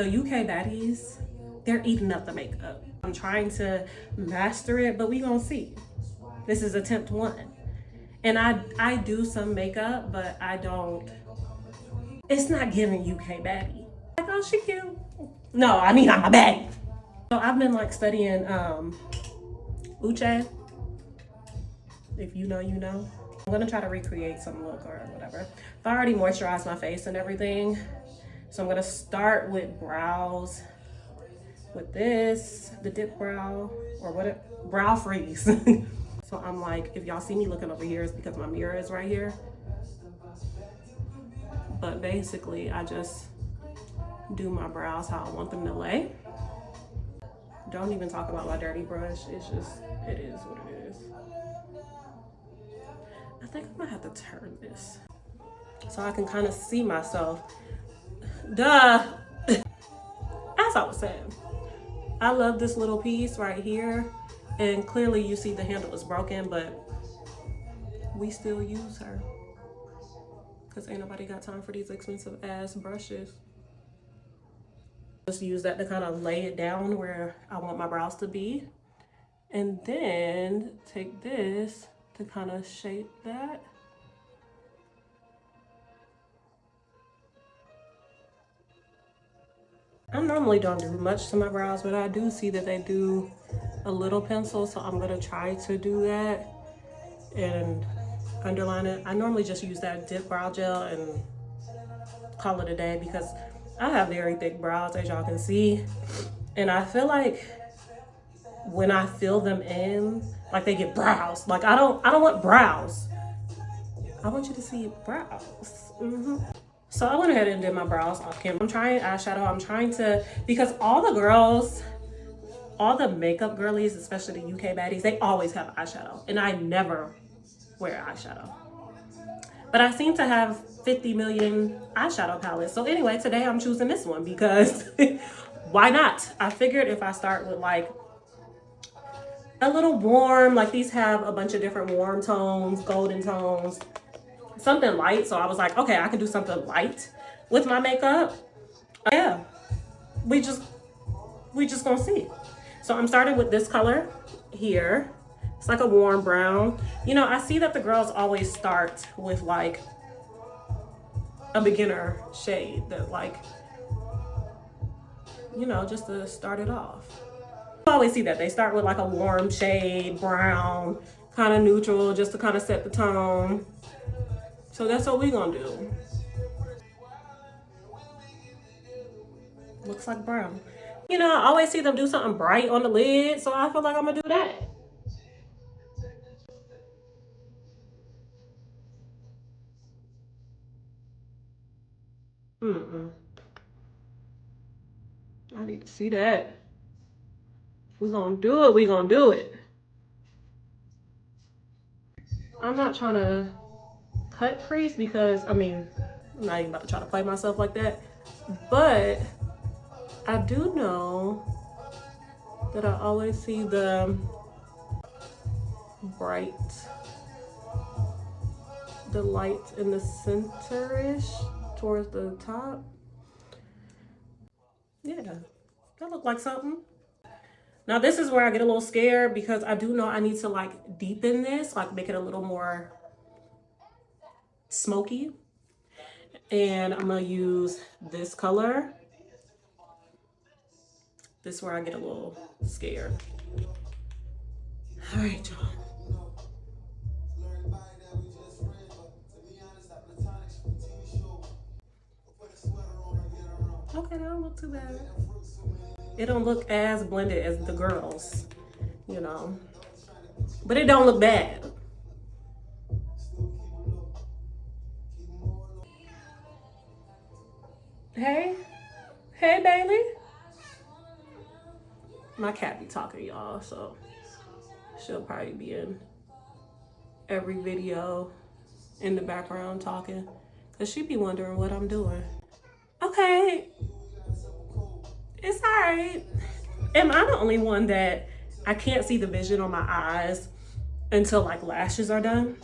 The UK baddies, they're eating up the makeup. I'm trying to master it, but we gonna see. This is attempt one. And I do some makeup, but I don't, it's not giving UK baddie. Like, oh, she cute. No, I mean, I'm a baddie. So I've been like studying Uche. If you know, you know. I'm gonna try to recreate some look or whatever. I already moisturized my face and everything. So I'm gonna start with brows with this, the dip brow, or what, brow freeze. So I'm like, if y'all see me looking over here, it's because my mirror is right here. But basically, I just do my brows how I want them to lay. Don't even talk about my dirty brush. It's just, it is what it is. I think I'm gonna have to turn this so I can kind of see myself. Duh. As I was saying, I love this little piece right here. And clearly you see the handle is broken, but we still use her. Cause ain't nobody got time for these expensive ass brushes. Just use that to kind of lay it down where I want my brows to be. And then take this to kind of shape that. I normally don't do much to my brows, but I do see that they do a little pencil, so I'm gonna try to do that and underline it. I normally just use that dip brow gel and call it a day because I have very thick brows, as y'all can see. And I feel like when I fill them in, like they get brows. Like I don't want brows. I want you to see brows. So I went ahead and did my brows off camera. I'm trying eyeshadow. I'm trying to, because all the girls, all the makeup girlies, especially the UK baddies, they always have eyeshadow. And I never wear eyeshadow. But I seem to have 50 million eyeshadow palettes. So anyway, today I'm choosing this one because why not? I figured if I start with like a little warm, like these have a bunch of different warm tones, golden tones, something light. So I was like, okay, I can do something light with my makeup. Yeah, we just gonna see. So I'm starting with this color here. It's like a warm brown. You know, I see that the girls always start with like a beginner shade that like, you know, just to start it off. I always see that they start with like a warm shade, brown, kind of neutral, just to kind of set the tone. So that's what we're gonna do. Looks like brown. You know, I always see them do something bright on the lid, so I feel like I'm gonna do that. I need to see that. We're gonna do it, we're gonna do it. I'm not trying to cut crease because, I mean, I'm not even about to try to play myself like that. But I do know that I always see the bright, the light in the center-ish towards the top. Yeah, that looked like something. Now this is where I get a little scared because I do know I need to like deepen this, like make it a little more smoky. And I'm gonna use this color. This is where I get a little scared. All right, y'all. Okay, that don't look too bad. It don't look as blended as the girls, you know, but it don't look bad. Hey, hey, Bailey. My cat be talking, y'all, so she'll probably be in every video in the background talking, because she be wondering what I'm doing. Okay, it's all right. Am I the only one that I can't see the vision on my eyes until like lashes are done?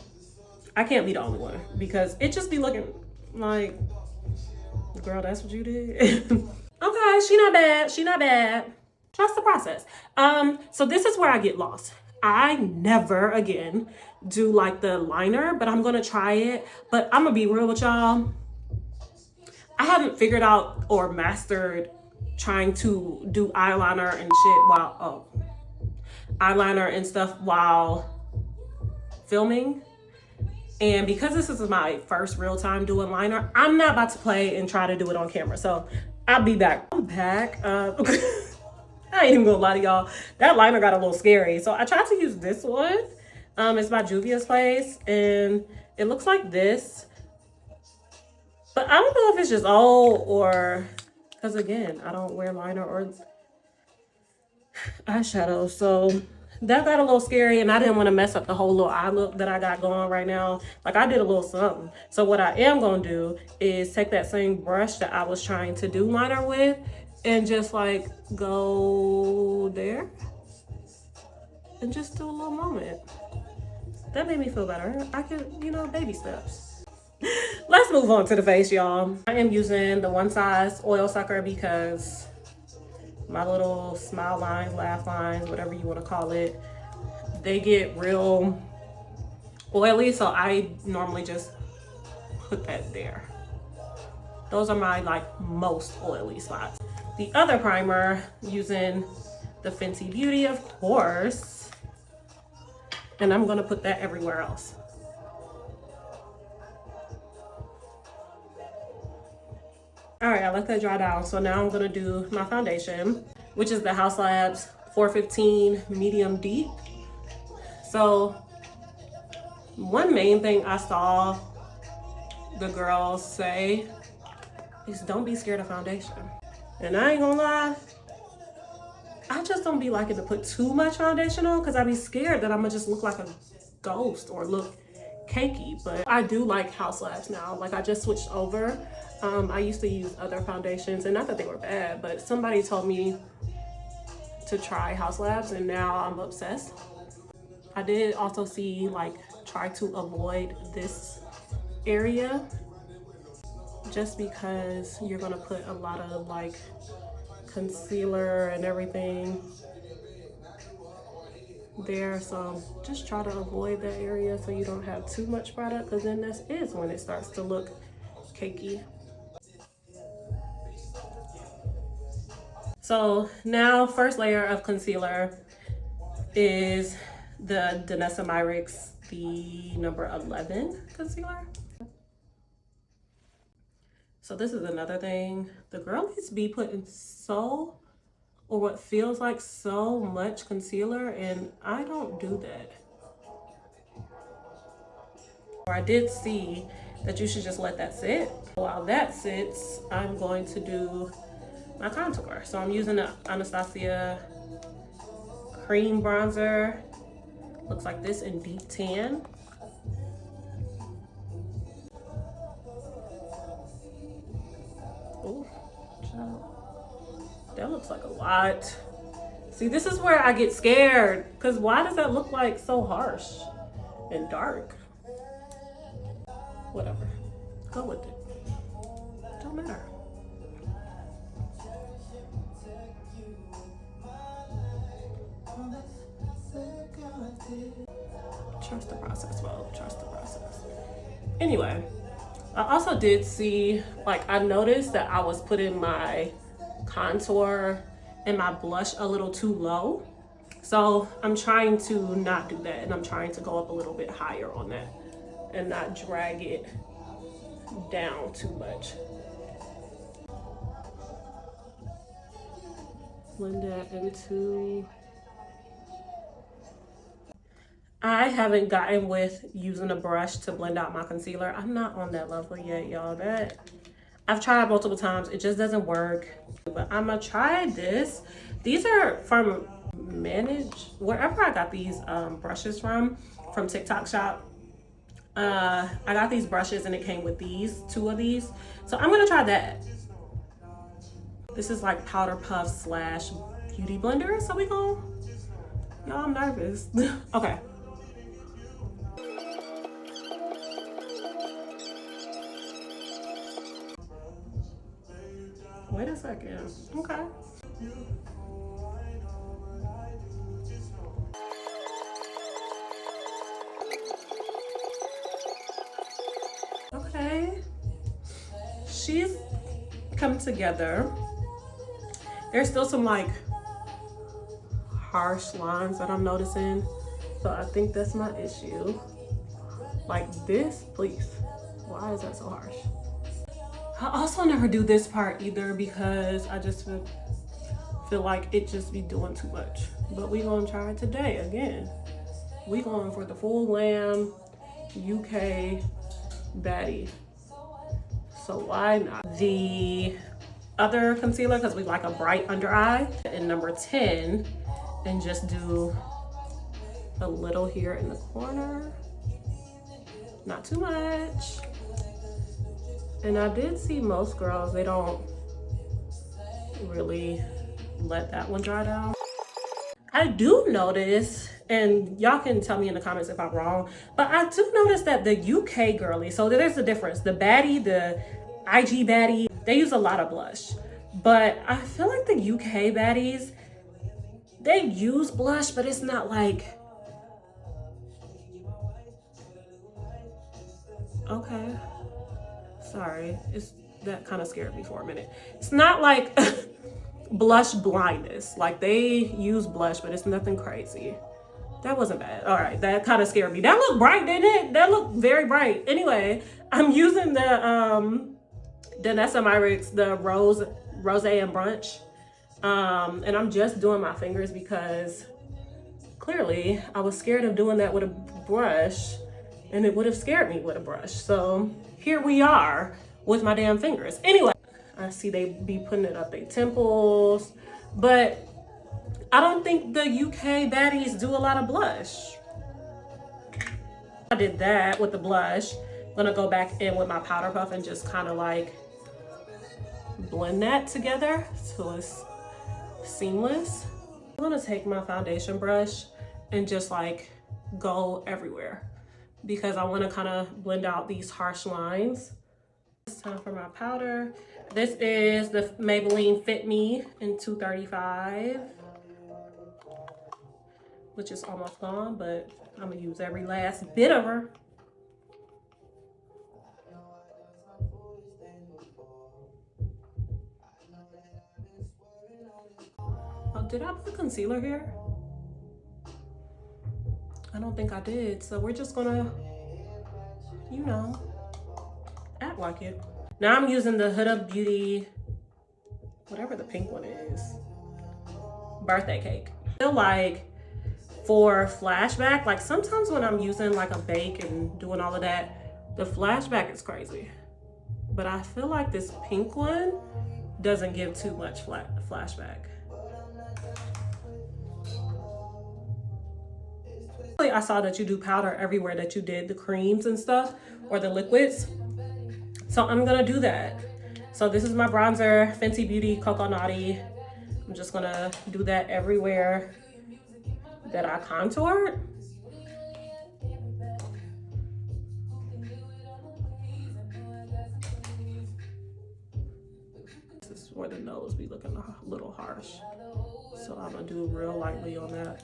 I can't be the only one because it just be looking like, girl, that's what you did. Okay, she not bad. She not bad. Trust the process. So this is where I get lost. I never again do like the liner, but I'm gonna try it. But I'm gonna be real with y'all. I haven't figured out or mastered trying to do eyeliner and shit while eyeliner and stuff while filming. And because this is my first real time doing liner, I'm not about to play and try to do it on camera. So I'll be back. I'm back. I ain't even gonna lie to y'all. That liner got a little scary. So I tried to use this one. It's by Juvia's Place. And it looks like this. But I don't know if it's just old or... Because again, I don't wear liner or eyeshadow. So that got a little scary. And I didn't want to mess up the whole little eye look that I got going right now. Like I did a little something. So what I am going to do is take that same brush that I was trying to do liner with. And just like go there and just do a little moment. That made me feel better. I could, you know, baby steps. Let's move on to the face, y'all. I am using the One Size Oil Sucker because my little smile lines, laugh lines, whatever you want to call it, they get real oily. So I normally just put that there. Those are my like most oily spots. The other primer, using the Fenty Beauty, of course. And I'm gonna put that everywhere else. All right, I let that dry down. So now I'm gonna do my foundation, which is the House Labs 415 Medium Deep. So one main thing I saw the girls say is don't be scared of foundation. And I ain't gonna lie, I just don't be liking to put too much foundation on because I be scared that I'm gonna just look like a ghost or look cakey. But I do like House Labs now. Like I just switched over. I used to use other foundations and not that they were bad, but somebody told me to try House Labs and now I'm obsessed. I did also see like try to avoid this area just because you're gonna put a lot of like concealer and everything there. So just try to avoid that area so you don't have too much product, because then this is when it starts to look cakey. So now first layer of concealer is the Danessa Myricks, the number 11 concealer. So this is another thing. The girl needs to be putting or what feels like so much concealer, and I don't do that. I did see that you should just let that sit. While that sits, I'm going to do my contour. So I'm using the Anastasia cream bronzer. Looks like this in deep tan. Oh, that looks like a lot. See, this is where I get scared, because why does that look like so harsh and dark? Whatever, go with it. Don't matter. Trust the process, well, trust the process. Anyway, I also did see, like, I noticed that I was putting my contour and my blush a little too low. So I'm trying to not do that, and I'm trying to go up a little bit higher on that and not drag it down too much. Blend that into... I haven't gotten with using a brush to blend out my concealer. I'm not on that level yet, y'all. That I've tried multiple times. It just doesn't work. But I'm gonna try this. These are from Manage, wherever I got these brushes from TikTok Shop. I got these brushes and it came with two of these. So I'm gonna try that. This is like powder puff / beauty blender. So we go. Y'all, I'm nervous. Okay. Wait a second. second. Okay. Okay. She's come together. There's still some like harsh lines that I'm noticing. So I think that's my issue. Like this, please. Why is that so harsh? I also never do this part either because I just feel like it just be doing too much. But we gonna try it today again. We going for the full Glam UK Baddie. So why not? The other concealer, because we like a bright under eye, in number 10, and just do a little here in the corner. Not too much. And I did see most girls, they don't really let that one dry down. I do notice, and y'all can tell me in the comments if I'm wrong, but I do notice that the UK girly, so there's a difference. The Baddie, the IG Baddie, they use a lot of blush. But I feel like the UK baddies, they use blush, but it's not like, okay, sorry, that kind of scared me for a minute. It's not like blush blindness. Like they use blush, but it's nothing crazy. That wasn't bad. All right, that kind of scared me. That looked bright, didn't it? That looked very bright. Anyway, I'm using the Danessa Myricks, the Rose and Brunch. And I'm just doing my fingers because clearly I was scared of doing that with a brush and it would have scared me with a brush. So here we are with my damn fingers. Anyway, I see they be putting it up their temples, but I don't think the UK baddies do a lot of blush. I did that with the blush. I'm gonna go back in with my powder puff and just kind of like blend that together so it's seamless. I'm gonna take my foundation brush and just like go everywhere because I want to kind of blend out these harsh lines. It's time for my powder. This is the Maybelline Fit Me in 235, which is almost gone, but I'm gonna use every last bit of her. Oh, did I put concealer here? I don't think I did. So we're just gonna, you know, act like it. Now I'm using the Huda Beauty, whatever the pink one is, birthday cake. I feel like for flashback, like sometimes when I'm using like a bake and doing all of that, the flashback is crazy. But I feel like this pink one doesn't give too much flashback. I saw that you do powder everywhere that you did the creams and stuff or the liquids. So I'm gonna do that. So this is my bronzer, Fenty Beauty Cocoa Naughty. I'm just gonna do that everywhere that I contoured. This is where the nose be looking a little harsh. So I'm gonna do real lightly on that.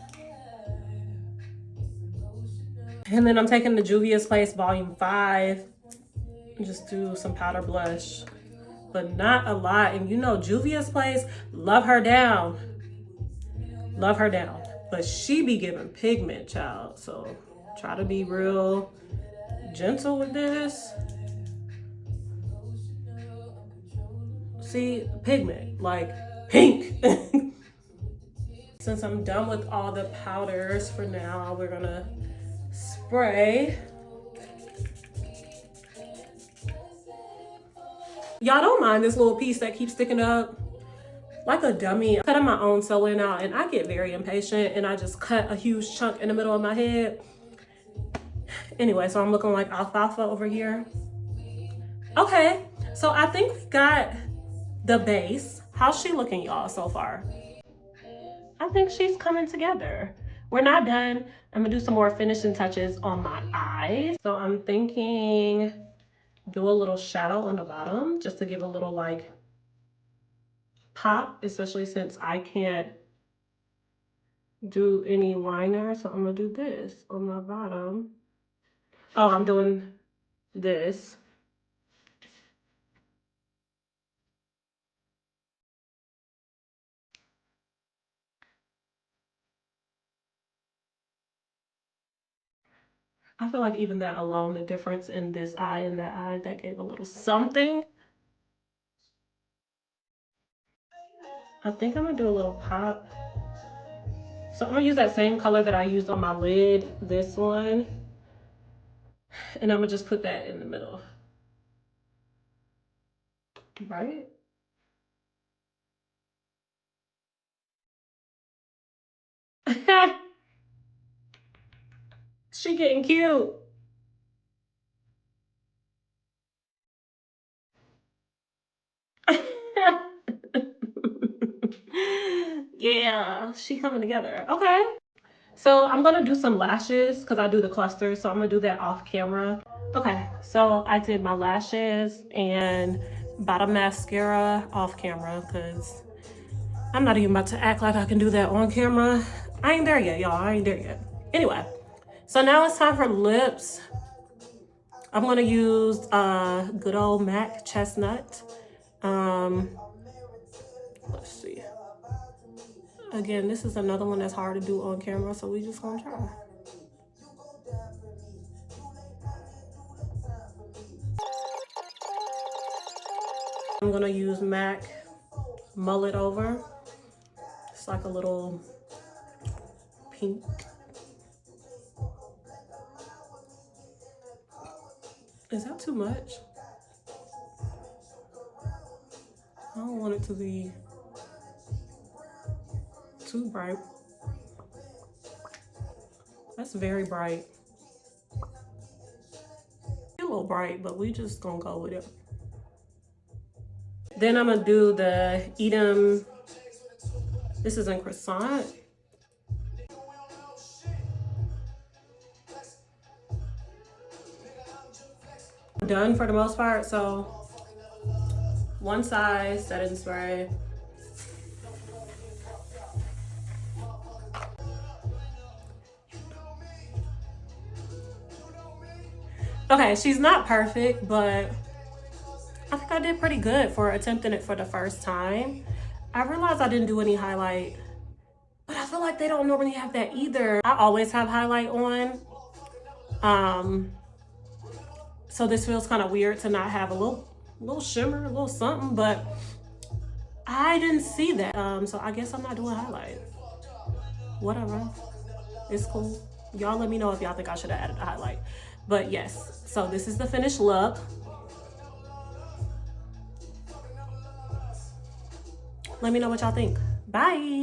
And then I'm taking the Juvia's Place Volume 5 and just do some powder blush, but not a lot. And you know, Juvia's Place, love her down. Love her down. But she be giving pigment, child. So try to be real gentle with this. See, pigment, like pink. Since I'm done with all the powders for now, we're gonna spray. Y'all don't mind this little piece that keeps sticking up like a dummy. I'm cutting my own sewing out and I get very impatient and I just cut a huge chunk in the middle of my head. Anyway, so I'm looking like alfalfa over here. Okay, so I think we got the base. How's she looking, y'all, so far? I think she's coming together. We're not done. I'm gonna do some more finishing touches on my eyes. So I'm thinking do a little shadow on the bottom just to give a little like pop, especially since I can't do any liner. So I'm gonna do this on my bottom. Oh, I'm doing this. I feel like even that alone, the difference in this eye and that eye, that gave a little something. I think I'm gonna do a little pop. So I'm gonna use that same color that I used on my lid, this one. And I'm gonna just put that in the middle. Right? She getting cute. Yeah, she coming together. Okay. So I'm gonna do some lashes because I do the clusters. So I'm gonna do that off camera. Okay, so I did my lashes and bottom mascara off camera because I'm not even about to act like I can do that on camera. I ain't there yet, y'all. I ain't there yet. Anyway, so now it's time for lips. I'm gonna use good old MAC Chestnut. Let's see. Again, this is another one that's hard to do on camera, so we just gonna try. I'm gonna use MAC Mullet Over. It's like a little pink. Is that too much? I don't want it to be too bright. That's very bright. A little bright, but we just gonna go with it. Then I'm gonna do the Edam. This is in Croissant. Done for the most part, so one size setting spray. Okay, she's not perfect, but I think I did pretty good for attempting it for the first time. I realized I didn't do any highlight, but I feel like they don't normally have that either. I always have highlight on. So this feels kind of weird to not have a little shimmer, a little something, but I didn't see that. So I guess I'm not doing highlight. Whatever, it's cool. Y'all let me know if y'all think I should have added a highlight. But yes, so this is the finished look. Let me know what y'all think. Bye.